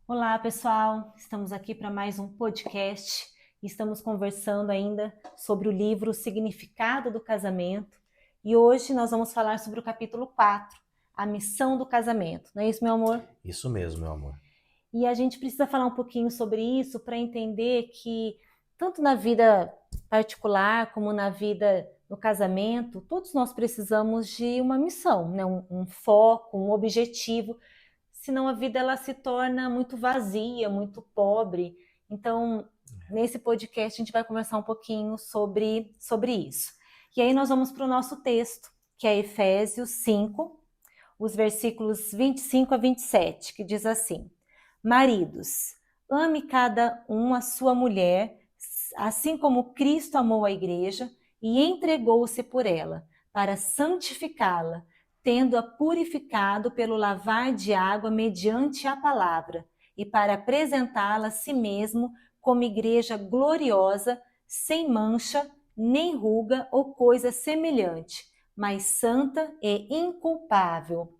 Olá, pessoal. Estamos aqui para mais um podcast. Estamos conversando ainda sobre o livro O Significado do Casamento. E hoje nós vamos falar sobre o capítulo 4, a missão do casamento. Não é isso, meu amor? Isso mesmo, meu amor. E a gente precisa falar um pouquinho sobre isso para entender que, tanto na vida particular como na vida no casamento, todos nós precisamos de uma missão, né? Um foco, um objetivo, senão a vida ela se torna muito vazia, muito pobre. Então, nesse podcast a gente vai conversar um pouquinho sobre isso. E aí nós vamos para o nosso texto, que é Efésios 5, os versículos 25 a 27, que diz assim: Maridos, ame cada um a sua mulher, assim como Cristo amou a igreja e entregou-se por ela, para santificá-la, tendo-a purificado pelo lavar de água mediante a palavra, e para apresentá-la a si mesmo como igreja gloriosa, sem mancha, nem ruga ou coisa semelhante, mas santa e inculpável.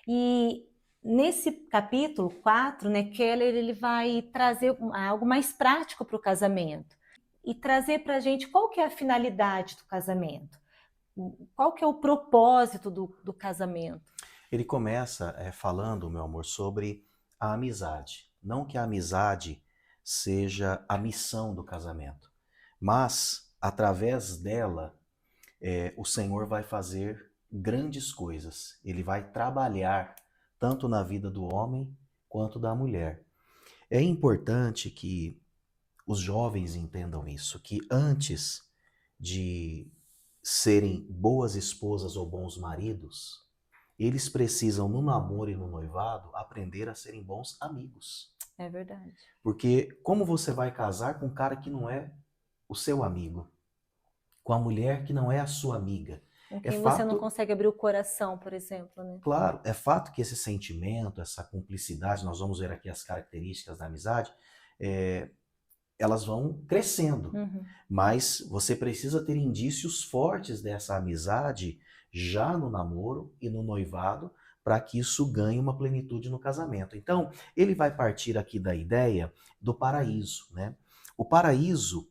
E nesse capítulo 4, né, Keller ele vai trazer algo mais prático para o casamento e trazer para a gente qual que é a finalidade do casamento, qual que é o propósito do casamento. Ele começa falando, meu amor, sobre a amizade. Não que a amizade seja a missão do casamento, mas através dela o Senhor vai fazer grandes coisas. Ele vai trabalhar tanto na vida do homem quanto da mulher. É importante que os jovens entendam isso, que antes de serem boas esposas ou bons maridos, eles precisam, no namoro e no noivado, aprender a serem bons amigos. É verdade. Porque como você vai casar com um cara que não é o seu amigo? Com a mulher que não é a sua amiga? Com É quem você não fato, consegue abrir o coração, por exemplo, né? claro, é fato que esse sentimento, essa cumplicidade, nós vamos ver aqui as características da amizade, é, elas vão crescendo. Uhum. Mas você precisa ter indícios fortes dessa amizade já no namoro e no noivado para que isso ganhe uma plenitude no casamento. Então, ele vai partir aqui da ideia do paraíso, né? O paraíso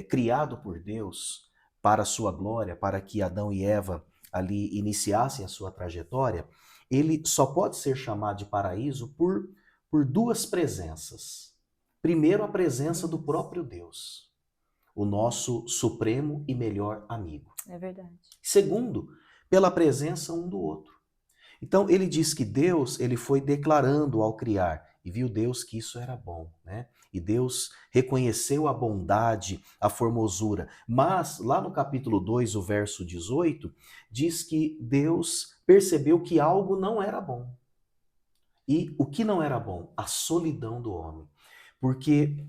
criado por Deus para a sua glória, para que Adão e Eva ali iniciassem a sua trajetória, ele só pode ser chamado de paraíso por duas presenças. Primeiro, a presença do próprio Deus, o nosso supremo e melhor amigo. É verdade. Segundo, pela presença um do outro. Então ele diz que Deus, ele foi declarando ao criar e viu Deus que isso era bom, né? E Deus reconheceu a bondade, a formosura. Mas lá no capítulo 2, o verso 18, diz que Deus percebeu que algo não era bom. E o que não era bom? A solidão do homem. Porque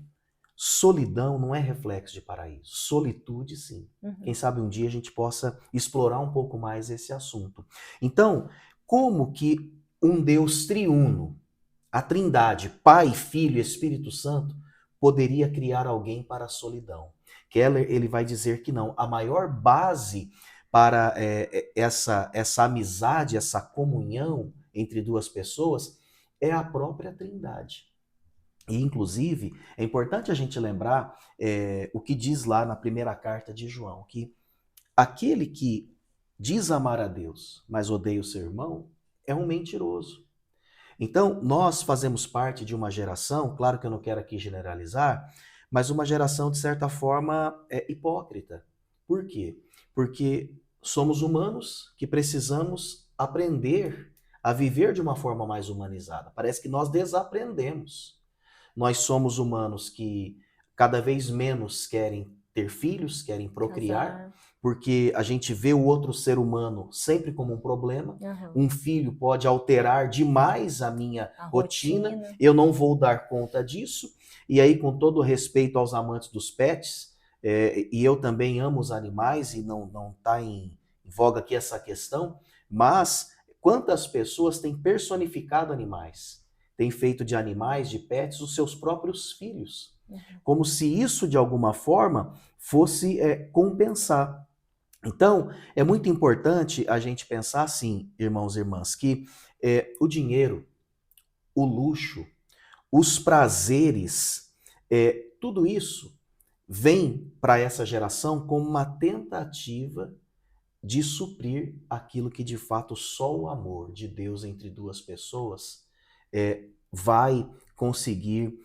solidão não é reflexo de paraíso. Solitude, sim. Quem Uhum. sabe um dia a gente possa explorar um pouco mais esse assunto. Então, como que um Deus triuno, a Trindade, Pai, Filho e Espírito Santo, poderia criar alguém para a solidão? Keller ele vai dizer que não. A maior base para essa amizade, essa comunhão entre duas pessoas é a própria Trindade. E, inclusive, é importante a gente lembrar o que diz lá na primeira carta de João, que aquele que diz amar a Deus, mas odeia o seu irmão, é um mentiroso. Então, nós fazemos parte de uma geração, claro que eu não quero aqui generalizar, mas uma geração, de certa forma, hipócrita. Por quê? Porque somos humanos que precisamos aprender a viver de uma forma mais humanizada. Parece que nós desaprendemos. Nós somos humanos que cada vez menos querem ter filhos, querem procriar, Casar. porque a gente vê o outro ser humano sempre como um problema. Uhum. Um filho pode alterar demais a minha A rotina, rotina. eu não vou dar conta disso. E aí, com todo respeito aos amantes dos pets, e eu também amo os animais e não está em voga aqui essa questão, mas quantas pessoas têm personificado animais? Têm feito de animais, de pets, os seus próprios filhos. Uhum. Como se isso, de alguma forma, fosse compensar. Então, é muito importante a gente pensar assim, irmãos e irmãs, que o dinheiro, o luxo, os prazeres, tudo isso vem para essa geração como uma tentativa de suprir aquilo que de fato só o amor de Deus entre duas pessoas vai conseguir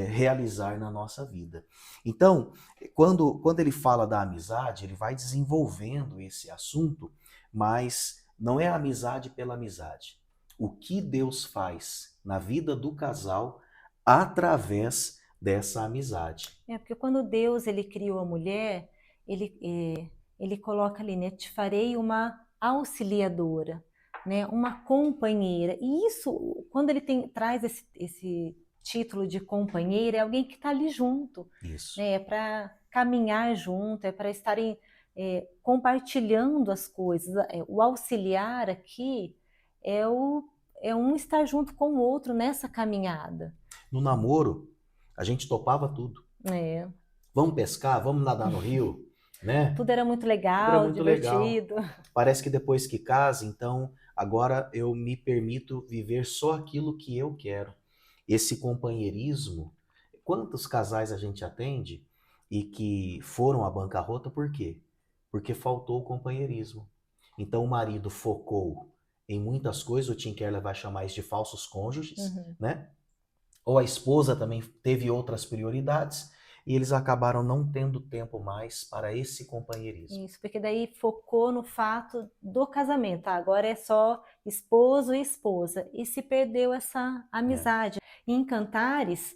realizar na nossa vida. Então, quando ele fala da amizade, ele vai desenvolvendo esse assunto, mas não é a amizade pela amizade. O que Deus faz na vida do casal através dessa amizade. Porque quando Deus ele criou a mulher, ele coloca ali, né? Te farei uma auxiliadora, né? Uma companheira. E isso, quando ele traz esse título de companheira, é alguém que está ali junto. Isso. Né? É para caminhar junto, é para estarem compartilhando as coisas. O auxiliar aqui é um estar junto com o outro nessa caminhada. No namoro, a gente topava tudo. Vamos pescar, vamos nadar no rio, né? Tudo era muito legal, divertido. Legal. Parece que depois que casa, então, agora eu me permito viver só aquilo que eu quero. Esse companheirismo, quantos casais a gente atende e que foram à bancarrota por quê? Porque faltou o companheirismo. Então o marido focou em muitas coisas, o Tim Keller vai chamar isso de falsos cônjuges, né? Ou a esposa também teve outras prioridades e eles acabaram não tendo tempo mais para esse companheirismo. Isso, porque daí focou no fato do casamento. Agora é só esposo e esposa. E se perdeu essa amizade. Em Cantares,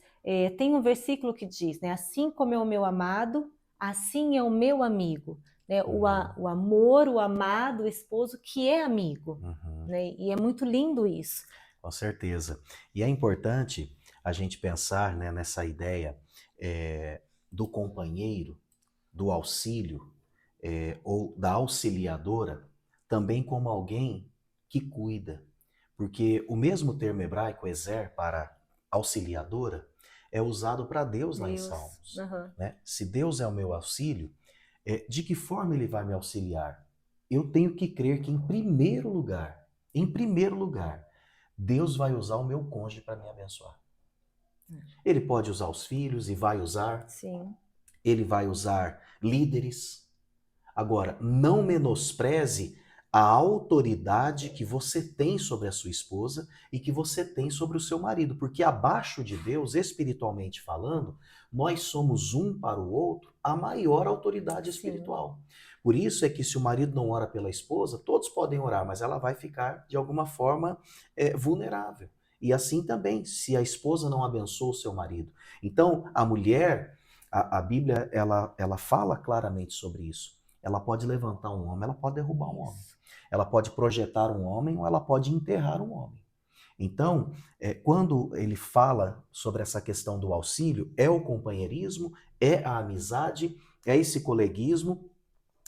tem um versículo que diz, né? Assim como é o meu amado, assim é o meu amigo. Né? O amor, o amado, o esposo que é amigo. Né? E é muito lindo isso. Com certeza. E é importante a gente pensar, né, nessa ideia do companheiro, do auxílio ou da auxiliadora, também como alguém que cuida. Porque o mesmo termo hebraico, ezer, para auxiliadora, é usado para Deus lá em Salmos. Né? Se Deus é o meu auxílio, de que forma ele vai me auxiliar? Eu tenho que crer que, em primeiro lugar, Deus vai usar o meu cônjuge para me abençoar. Ele pode usar os filhos e vai usar. Sim. Ele vai usar líderes. Agora, não menospreze a autoridade que você tem sobre a sua esposa e que você tem sobre o seu marido, porque abaixo de Deus, espiritualmente falando, nós somos um para o outro a maior autoridade espiritual. Por isso é que se o marido não ora pela esposa, todos podem orar, mas ela vai ficar de alguma forma vulnerável. E assim também, se a esposa não abençoa o seu marido. Então, a mulher, a Bíblia, ela fala claramente sobre isso. Ela pode levantar um homem, ela pode derrubar um homem. Ela pode projetar um homem ou ela pode enterrar um homem. Então, quando ele fala sobre essa questão do auxílio, é o companheirismo, é a amizade, é esse coleguismo,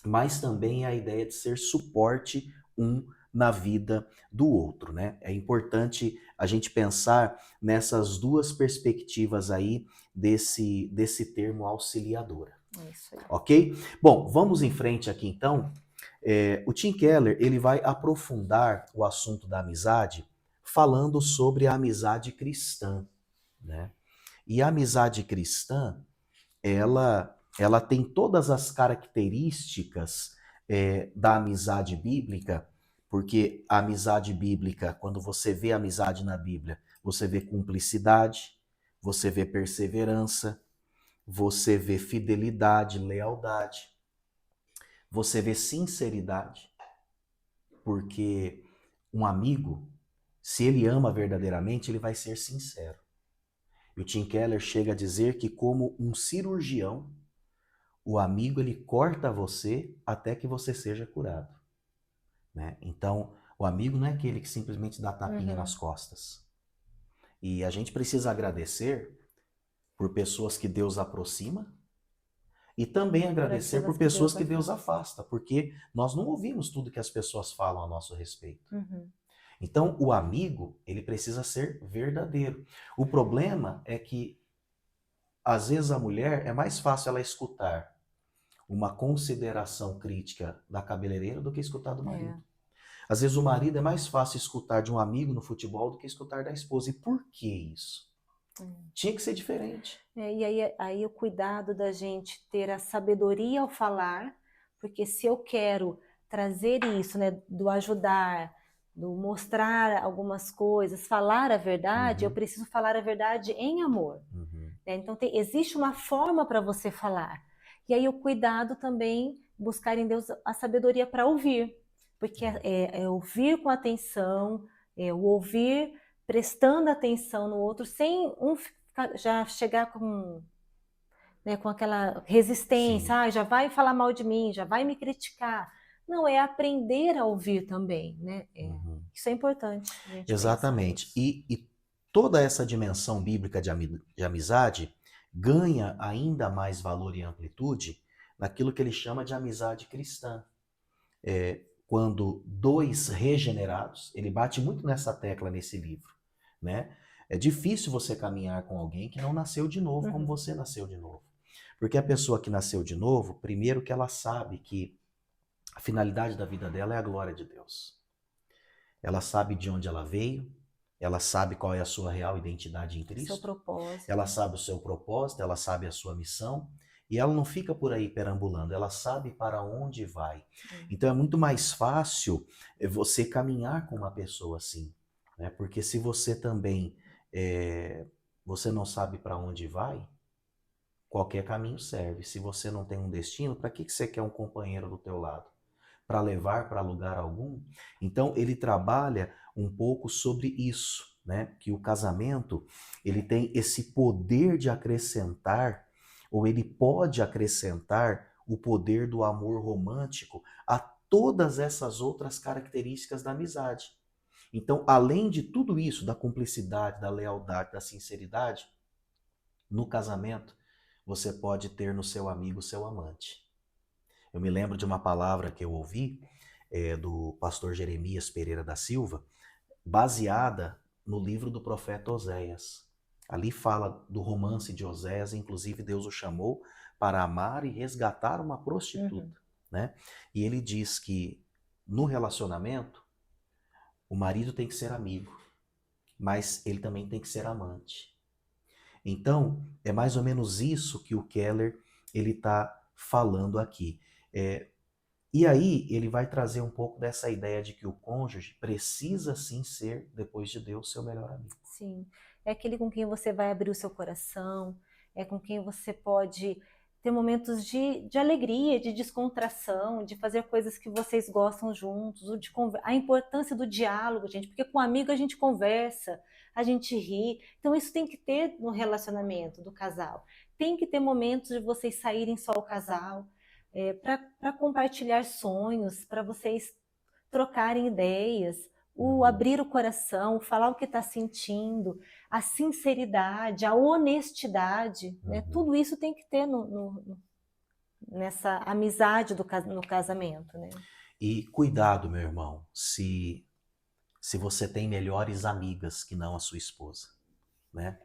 mas também é a ideia de ser suporte um na vida do outro, né? É importante a gente pensar nessas duas perspectivas aí desse termo auxiliadora. Isso aí. Ok? Bom, vamos em frente aqui então. O Tim Keller ele vai aprofundar o assunto da amizade falando sobre a amizade cristã, né? E a amizade cristã, ela tem todas as características da amizade bíblica, porque a amizade bíblica, quando você vê a amizade na Bíblia, você vê cumplicidade, você vê perseverança, você vê fidelidade, lealdade, você vê sinceridade, porque um amigo, se ele ama verdadeiramente, ele vai ser sincero. E o Tim Keller chega a dizer que, como um cirurgião, o amigo ele corta você até que você seja curado. Né? Então, o amigo não é aquele que simplesmente dá tapinha nas costas. E a gente precisa agradecer por pessoas que Deus aproxima e também agradecer por pessoas que Deus afasta, porque nós não ouvimos tudo que as pessoas falam a nosso respeito. Então, o amigo, ele precisa ser verdadeiro. O problema é que, às vezes, a mulher, é mais fácil ela escutar uma consideração crítica da cabeleireira do que escutar do marido. Às vezes, o marido é mais fácil escutar de um amigo no futebol do que escutar da esposa. E por que isso? Tinha que ser diferente. E aí o cuidado da gente ter a sabedoria ao falar, porque se eu quero trazer isso, né, do ajudar, do mostrar algumas coisas, falar a verdade, eu Uhum. preciso falar a verdade em amor. Uhum. Né? Então existe uma forma para você falar. E aí o cuidado também, buscar em Deus a sabedoria para ouvir, porque é ouvir com atenção, é o ouvir prestando atenção no outro, sem já chegar com, né, com aquela resistência, Sim. já vai falar mal de mim, já vai me criticar. Não, é aprender a ouvir também, né? Uhum. Isso é importante a gente pensar Exatamente. nisso. E toda essa dimensão bíblica de amizade ganha ainda mais valor e amplitude naquilo que ele chama de amizade cristã. Quando dois regenerados, ele bate muito nessa tecla nesse livro, né? É difícil você caminhar com alguém que não nasceu de novo como você nasceu de novo. Porque a pessoa que nasceu de novo, primeiro que ela sabe que a finalidade da vida dela é a glória de Deus. Ela sabe de onde ela veio, ela sabe qual é a sua real identidade em Seu Cristo, propósito. ela sabe o seu propósito, ela sabe a sua missão, e ela não fica por aí perambulando, ela sabe para onde vai. Então é muito mais fácil você caminhar com uma pessoa assim, né? Porque se você também você não sabe para onde vai, qualquer caminho serve. Se você não tem um destino, para que você quer um companheiro do teu lado? Para levar para lugar algum? Então ele trabalha um pouco sobre isso, né? Que o casamento ele tem esse poder de acrescentar, ou ele pode acrescentar o poder do amor romântico a todas essas outras características da amizade. Então, além de tudo isso, da cumplicidade, da lealdade, da sinceridade, no casamento, você pode ter no seu amigo seu amante. Eu me lembro de uma palavra que eu ouvi do pastor Jeremias Pereira da Silva, baseada no livro do profeta Oséias. Ali fala do romance de Oséias, inclusive Deus o chamou para amar e resgatar uma prostituta, né? E ele diz que no relacionamento o marido tem que ser amigo, mas ele também tem que ser amante. Então, é mais ou menos isso que o Keller ele está falando aqui. E aí ele vai trazer um pouco dessa ideia de que o cônjuge precisa sim ser, depois de Deus, seu melhor amigo. Sim, é aquele com quem você vai abrir o seu coração, é com quem você pode ter momentos de alegria, de descontração, de fazer coisas que vocês gostam juntos, a importância do diálogo, gente, porque com um amigo a gente conversa, a gente ri, então isso tem que ter no relacionamento do casal. Tem que ter momentos de vocês saírem só o casal, para compartilhar sonhos, para vocês trocarem ideias, o abrir o coração, falar o que está sentindo, a sinceridade, a honestidade, né? Tudo isso tem que ter nessa amizade no casamento, né? E cuidado, meu irmão, se você tem melhores amigas que não a sua esposa, né?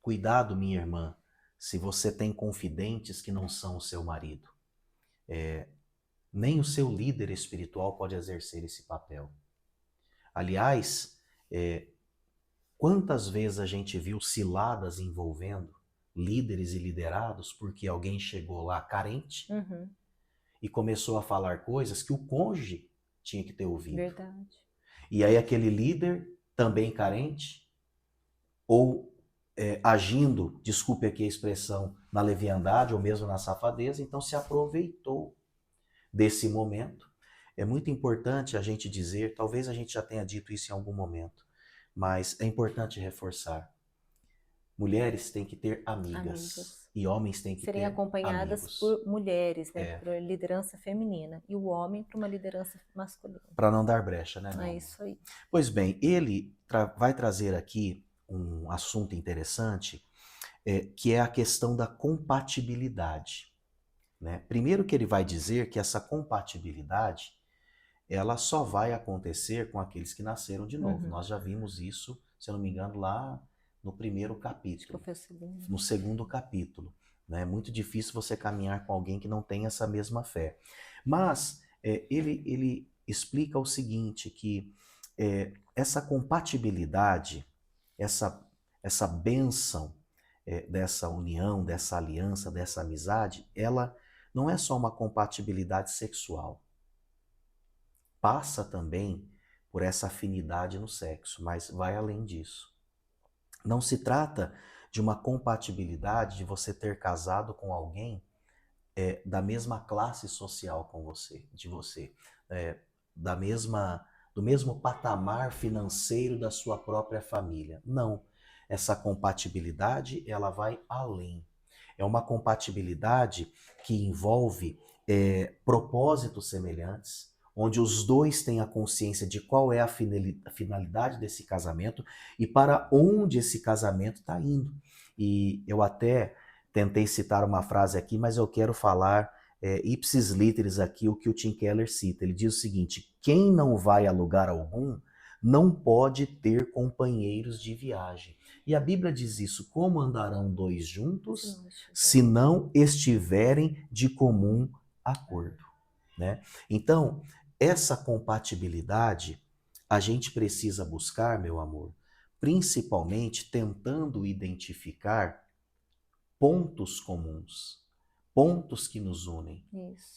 Cuidado, minha irmã, se você tem confidentes que não são o seu marido. Nem o seu líder espiritual pode exercer esse papel. Aliás, quantas vezes a gente viu ciladas envolvendo líderes e liderados porque alguém chegou lá carente e começou a falar coisas que o cônjuge tinha que ter ouvido. Verdade. E aí aquele líder, também carente, ou agindo, desculpe aqui a expressão, na leviandade ou mesmo na safadeza, então se aproveitou desse momento. É muito importante a gente dizer, talvez a gente já tenha dito isso em algum momento, mas é importante reforçar. Mulheres têm que ter amigas. E homens têm que serem ter acompanhadas amigos. por mulheres, né? Por liderança feminina. E o homem por uma liderança masculina. Para não dar brecha, né, meu É amor? isso aí. Pois bem, ele vai trazer aqui um assunto interessante, que é a questão da compatibilidade. Né? Primeiro que ele vai dizer que essa compatibilidade ela só vai acontecer com aqueles que nasceram de novo. Nós já vimos isso, se eu não me engano, lá no primeiro capítulo, no segundo capítulo. Né? É muito difícil você caminhar com alguém que não tem essa mesma fé. Mas ele explica o seguinte, que essa compatibilidade, essa bênção dessa união, dessa aliança, dessa amizade, ela não é só uma compatibilidade sexual. Passa também por essa afinidade no sexo, mas vai além disso. Não se trata de uma compatibilidade de você ter casado com alguém da mesma classe social com você, de você, do mesmo patamar financeiro da sua própria família. Não. Essa compatibilidade, ela vai além. É uma compatibilidade que envolve propósitos semelhantes, onde os dois têm a consciência de qual é a finalidade desse casamento e para onde esse casamento está indo. E eu até tentei citar uma frase aqui, mas eu quero falar ipsis literis aqui o que o Tim Keller cita. Ele diz o seguinte: quem não vai a lugar algum não pode ter companheiros de viagem. E a Bíblia diz isso: como andarão dois juntos se não estiverem de comum acordo, né? Então, essa compatibilidade a gente precisa buscar, meu amor, principalmente tentando identificar pontos comuns, pontos que nos unem,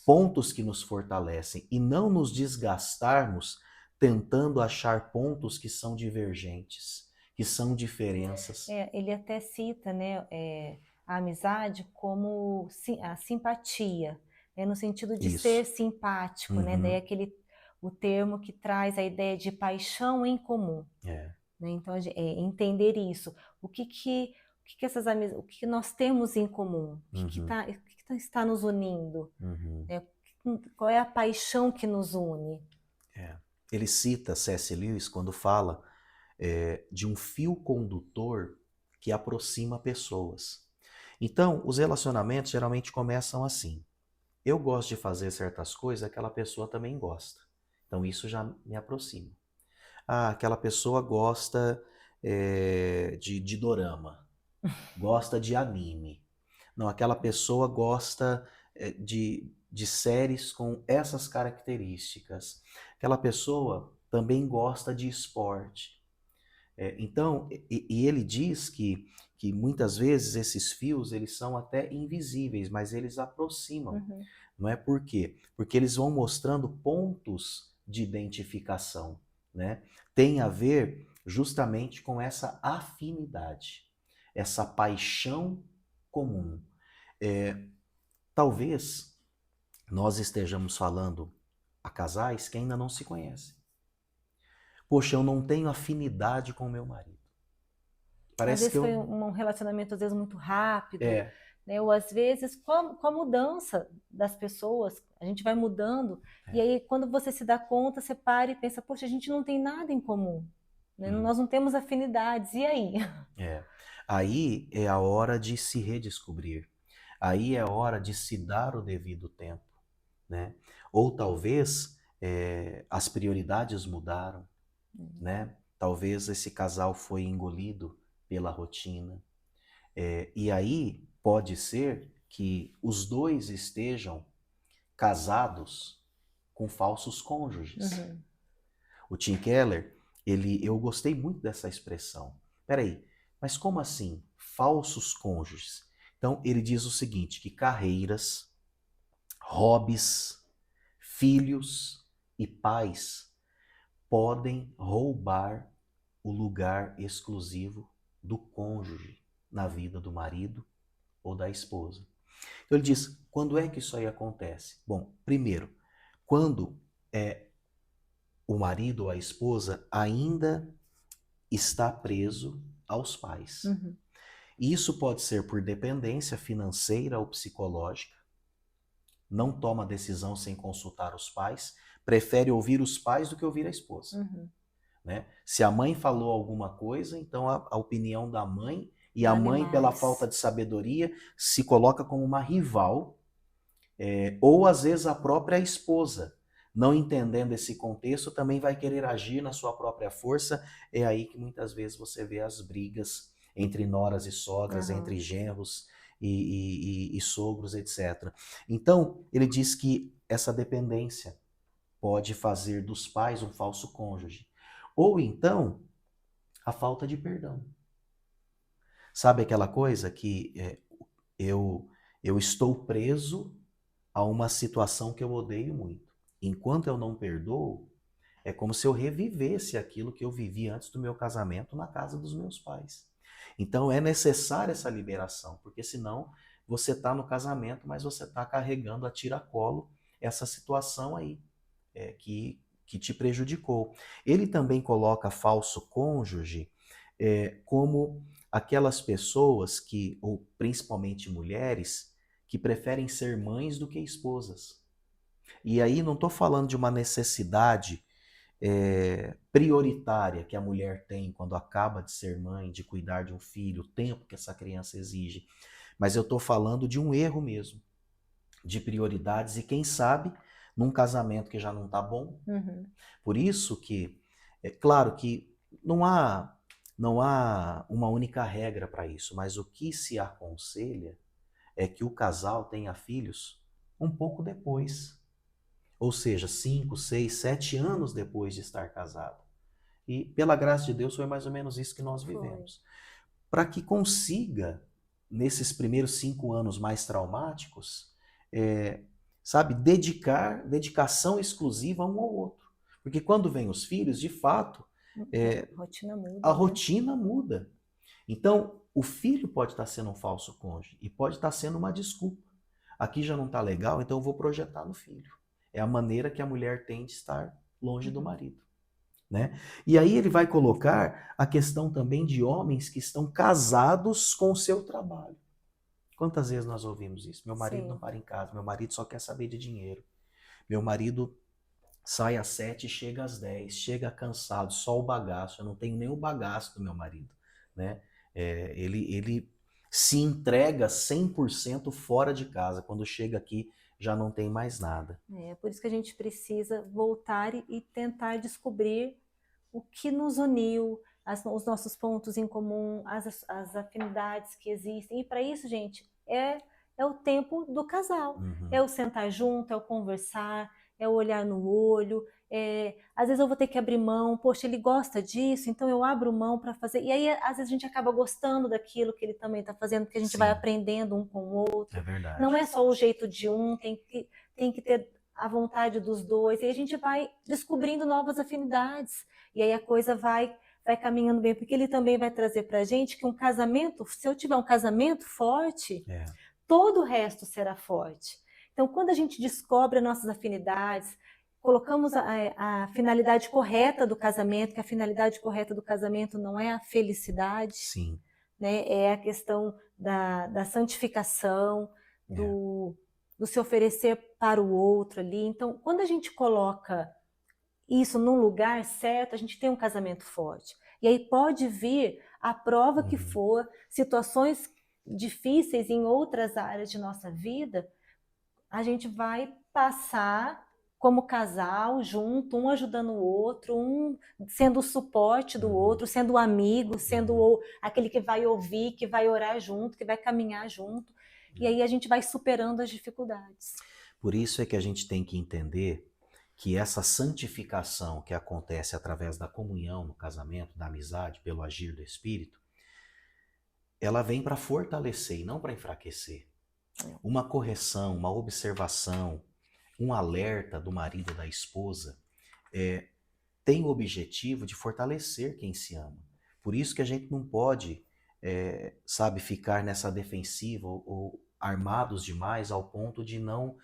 pontos que nos fortalecem e não nos desgastarmos tentando achar pontos que são divergentes, que são diferenças. Ele até cita, né, a amizade como a simpatia, né, no sentido de ser simpático, né, daí o termo que traz a ideia de paixão em comum. Né? Então, entender isso. O que essas amizades, o que nós temos em comum? O que está nos unindo? Né? Qual é a paixão que nos une? Ele cita C.S. Lewis quando fala de um fio condutor que aproxima pessoas. Então, os relacionamentos geralmente começam assim. Eu gosto de fazer certas coisas, aquela pessoa também gosta. Então, isso já me aproxima. Ah, aquela pessoa gosta de dorama, gosta de anime. Não, aquela pessoa gosta de séries com essas características. Aquela pessoa também gosta de esporte. Então, e ele diz que muitas vezes esses fios eles são até invisíveis, mas eles aproximam. Não é por quê? Porque eles vão mostrando pontos de identificação, né? Tem a ver justamente com essa afinidade, essa paixão comum. Talvez nós estejamos falando a casais que ainda não se conhecem. Poxa, eu não tenho afinidade com o meu marido. Parece às vezes foi um relacionamento às vezes muito rápido, né? Ou às vezes com a mudança das pessoas, a gente vai mudando, e aí quando você se dá conta, você para e pensa, poxa, a gente não tem nada em comum, né? Nós não temos afinidades, e aí? Aí é a hora de se redescobrir, aí é a hora de se dar o devido tempo, né? Ou talvez as prioridades mudaram, né? Talvez esse casal foi engolido pela rotina. E aí pode ser que os dois estejam casados com falsos cônjuges. O Tim Keller, eu gostei muito dessa expressão. Peraí, mas como assim? Falsos cônjuges. Então ele diz o seguinte, que carreiras, hobbies, filhos e pais podem roubar o lugar exclusivo do cônjuge na vida do marido ou da esposa. Então ele diz, quando é que isso aí acontece? Bom, primeiro, quando o marido ou a esposa ainda está preso aos pais. E isso pode ser por dependência financeira ou psicológica, não toma decisão sem consultar os pais, prefere ouvir os pais do que ouvir a esposa. Né? Se a mãe falou alguma coisa, então a opinião da mãe, e a mãe, pela falta de sabedoria, se coloca como uma rival, ou às vezes a própria esposa, não entendendo esse contexto, também vai querer agir na sua própria força. É aí que muitas vezes você vê as brigas entre noras e sogras, entre genros e sogros, etc. Então, ele diz que essa dependência pode fazer dos pais um falso cônjuge. Ou então, a falta de perdão. Sabe aquela coisa que eu estou preso a uma situação que eu odeio muito. Enquanto eu não perdoo, é como se eu revivesse aquilo que eu vivi antes do meu casamento na casa dos meus pais. Então é necessária essa liberação, porque senão você está no casamento, mas você está carregando a tiracolo essa situação aí que te prejudicou. Ele também coloca falso cônjuge como aquelas pessoas que, ou principalmente mulheres, que preferem ser mães do que esposas. E aí não estou falando de uma necessidade prioritária que a mulher tem quando acaba de ser mãe, de cuidar de um filho, o tempo que essa criança exige. Mas eu estou falando de um erro mesmo, de prioridades e quem sabe num casamento que já não está bom. Uhum. Por isso que, é claro que não há uma única regra para isso, mas o que se aconselha é que o casal tenha filhos um pouco depois. Ou seja, 5, 6, 7 anos depois de estar casado. E pela graça de Deus foi mais ou menos isso que nós vivemos. Para que consiga, nesses primeiros 5 anos mais traumáticos, sabe, dedicação exclusiva um ao outro. Porque quando vem os filhos, de fato, rotina muda, a rotina muda. Então, o filho pode estar sendo um falso cônjuge e pode estar sendo uma desculpa. Aqui já não está legal, então eu vou projetar no filho. É a maneira que a mulher tem de estar longe do marido. Né? E aí ele vai colocar a questão também de homens que estão casados com o seu trabalho. Quantas vezes nós ouvimos isso? Meu marido não para em casa, meu marido só quer saber de dinheiro. Meu marido sai às 7 e chega às 10, chega cansado, só o bagaço. Eu não tenho nem o bagaço do meu marido. Né? Ele se entrega 100% fora de casa. Quando chega aqui, já não tem mais nada. É por isso que a gente precisa voltar e tentar descobrir o que nos uniu, os nossos pontos em comum, as afinidades que existem. E para isso, gente, é o tempo do casal. Uhum. É o sentar junto, é o conversar, é o olhar no olho. Às vezes eu vou ter que abrir mão, poxa, ele gosta disso, então eu abro mão para fazer. E aí, às vezes, a gente acaba gostando daquilo que ele também está fazendo, porque a gente vai aprendendo um com o outro. É verdade. Não é só o jeito de um, tem que ter a vontade dos dois, e a gente vai descobrindo novas afinidades. E aí a coisa vai caminhando bem, porque ele também vai trazer pra gente que um casamento, se eu tiver um casamento forte, todo o resto será forte. Então, quando a gente descobre as nossas afinidades, colocamos a finalidade correta do casamento, que a finalidade correta do casamento não é a felicidade, Sim. Né? É a questão da santificação, do se oferecer para o outro ali. Então, quando a gente coloca isso num lugar certo, a gente tem um casamento forte. E aí pode vir a prova que for, situações difíceis em outras áreas de nossa vida, a gente vai passar como casal, junto, um ajudando o outro, um sendo o suporte do outro, sendo o amigo, sendo aquele que vai ouvir, que vai orar junto, que vai caminhar junto. E aí a gente vai superando as dificuldades. Por isso é que a gente tem que entender que essa santificação que acontece através da comunhão no casamento, da amizade, pelo agir do Espírito, ela vem para fortalecer e não para enfraquecer. Uma correção, uma observação, um alerta do marido e da esposa tem o objetivo de fortalecer quem se ama. Por isso que a gente não pode, ficar nessa defensiva ou armados demais ao ponto de não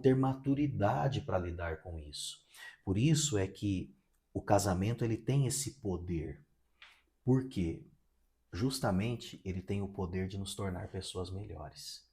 ter maturidade para lidar com isso. Por isso é que o casamento ele tem esse poder. Por quê? Justamente ele tem o poder de nos tornar pessoas melhores.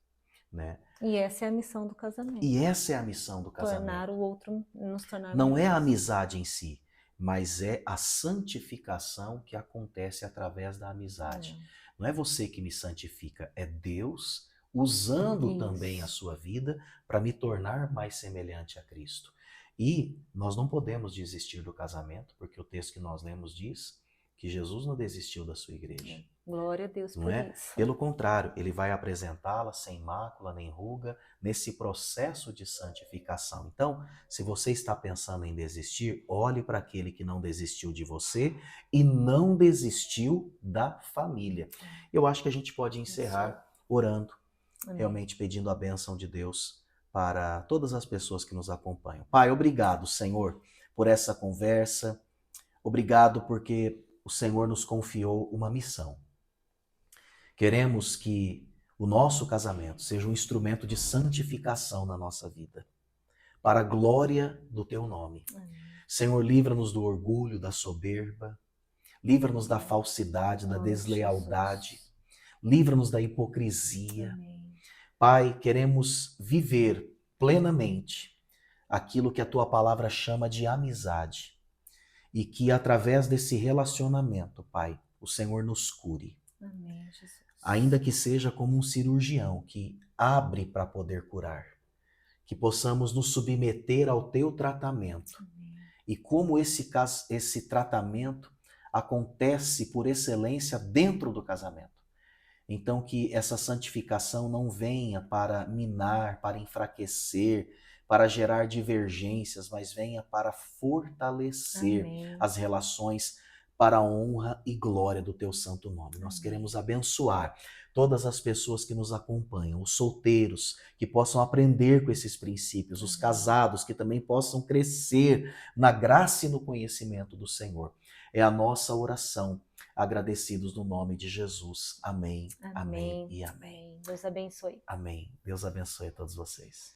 Né? E essa é a missão do casamento. E essa é a missão do casamento. Tornar o outro, nos tornar Não melhores. é a amizade em si, mas é a santificação que acontece através da amizade. Não é você que me santifica, é Deus usando também a sua vida para me tornar mais semelhante a Cristo. E nós não podemos desistir do casamento, porque o texto que nós lemos diz que Jesus não desistiu da sua igreja. Glória a Deus não por é? isso. Pelo contrário, ele vai apresentá-la sem mácula nem ruga nesse processo de santificação. Então, se você está pensando em desistir, olhe para aquele que não desistiu de você e não desistiu da família. Eu acho que a gente pode encerrar orando, Amém. realmente pedindo a bênção de Deus para todas as pessoas que nos acompanham. Pai, obrigado, Senhor, por essa conversa. Obrigado porque o Senhor nos confiou uma missão. Queremos que o nosso casamento seja um instrumento de santificação na nossa vida, para a glória do teu nome. Amém. Senhor, livra-nos do orgulho, da soberba, livra-nos da falsidade, da deslealdade, livra-nos da hipocrisia. Amém. Pai, queremos viver plenamente aquilo que a tua palavra chama de amizade e que através desse relacionamento, Pai, o Senhor nos cure. Amém, Jesus. Ainda que seja como um cirurgião que abre para poder curar, que possamos nos submeter ao teu tratamento. Amém. E como esse tratamento acontece por excelência dentro do casamento. Então que essa santificação não venha para minar, para enfraquecer, para gerar divergências, mas venha para fortalecer Amém. as relações para a honra e glória do teu santo nome. Nós queremos abençoar todas as pessoas que nos acompanham, os solteiros que possam aprender com esses princípios, os casados que também possam crescer na graça e no conhecimento do Senhor. É a nossa oração, agradecidos no nome de Jesus. Amém, amém e amém. Deus abençoe. Amém. Deus abençoe a todos vocês.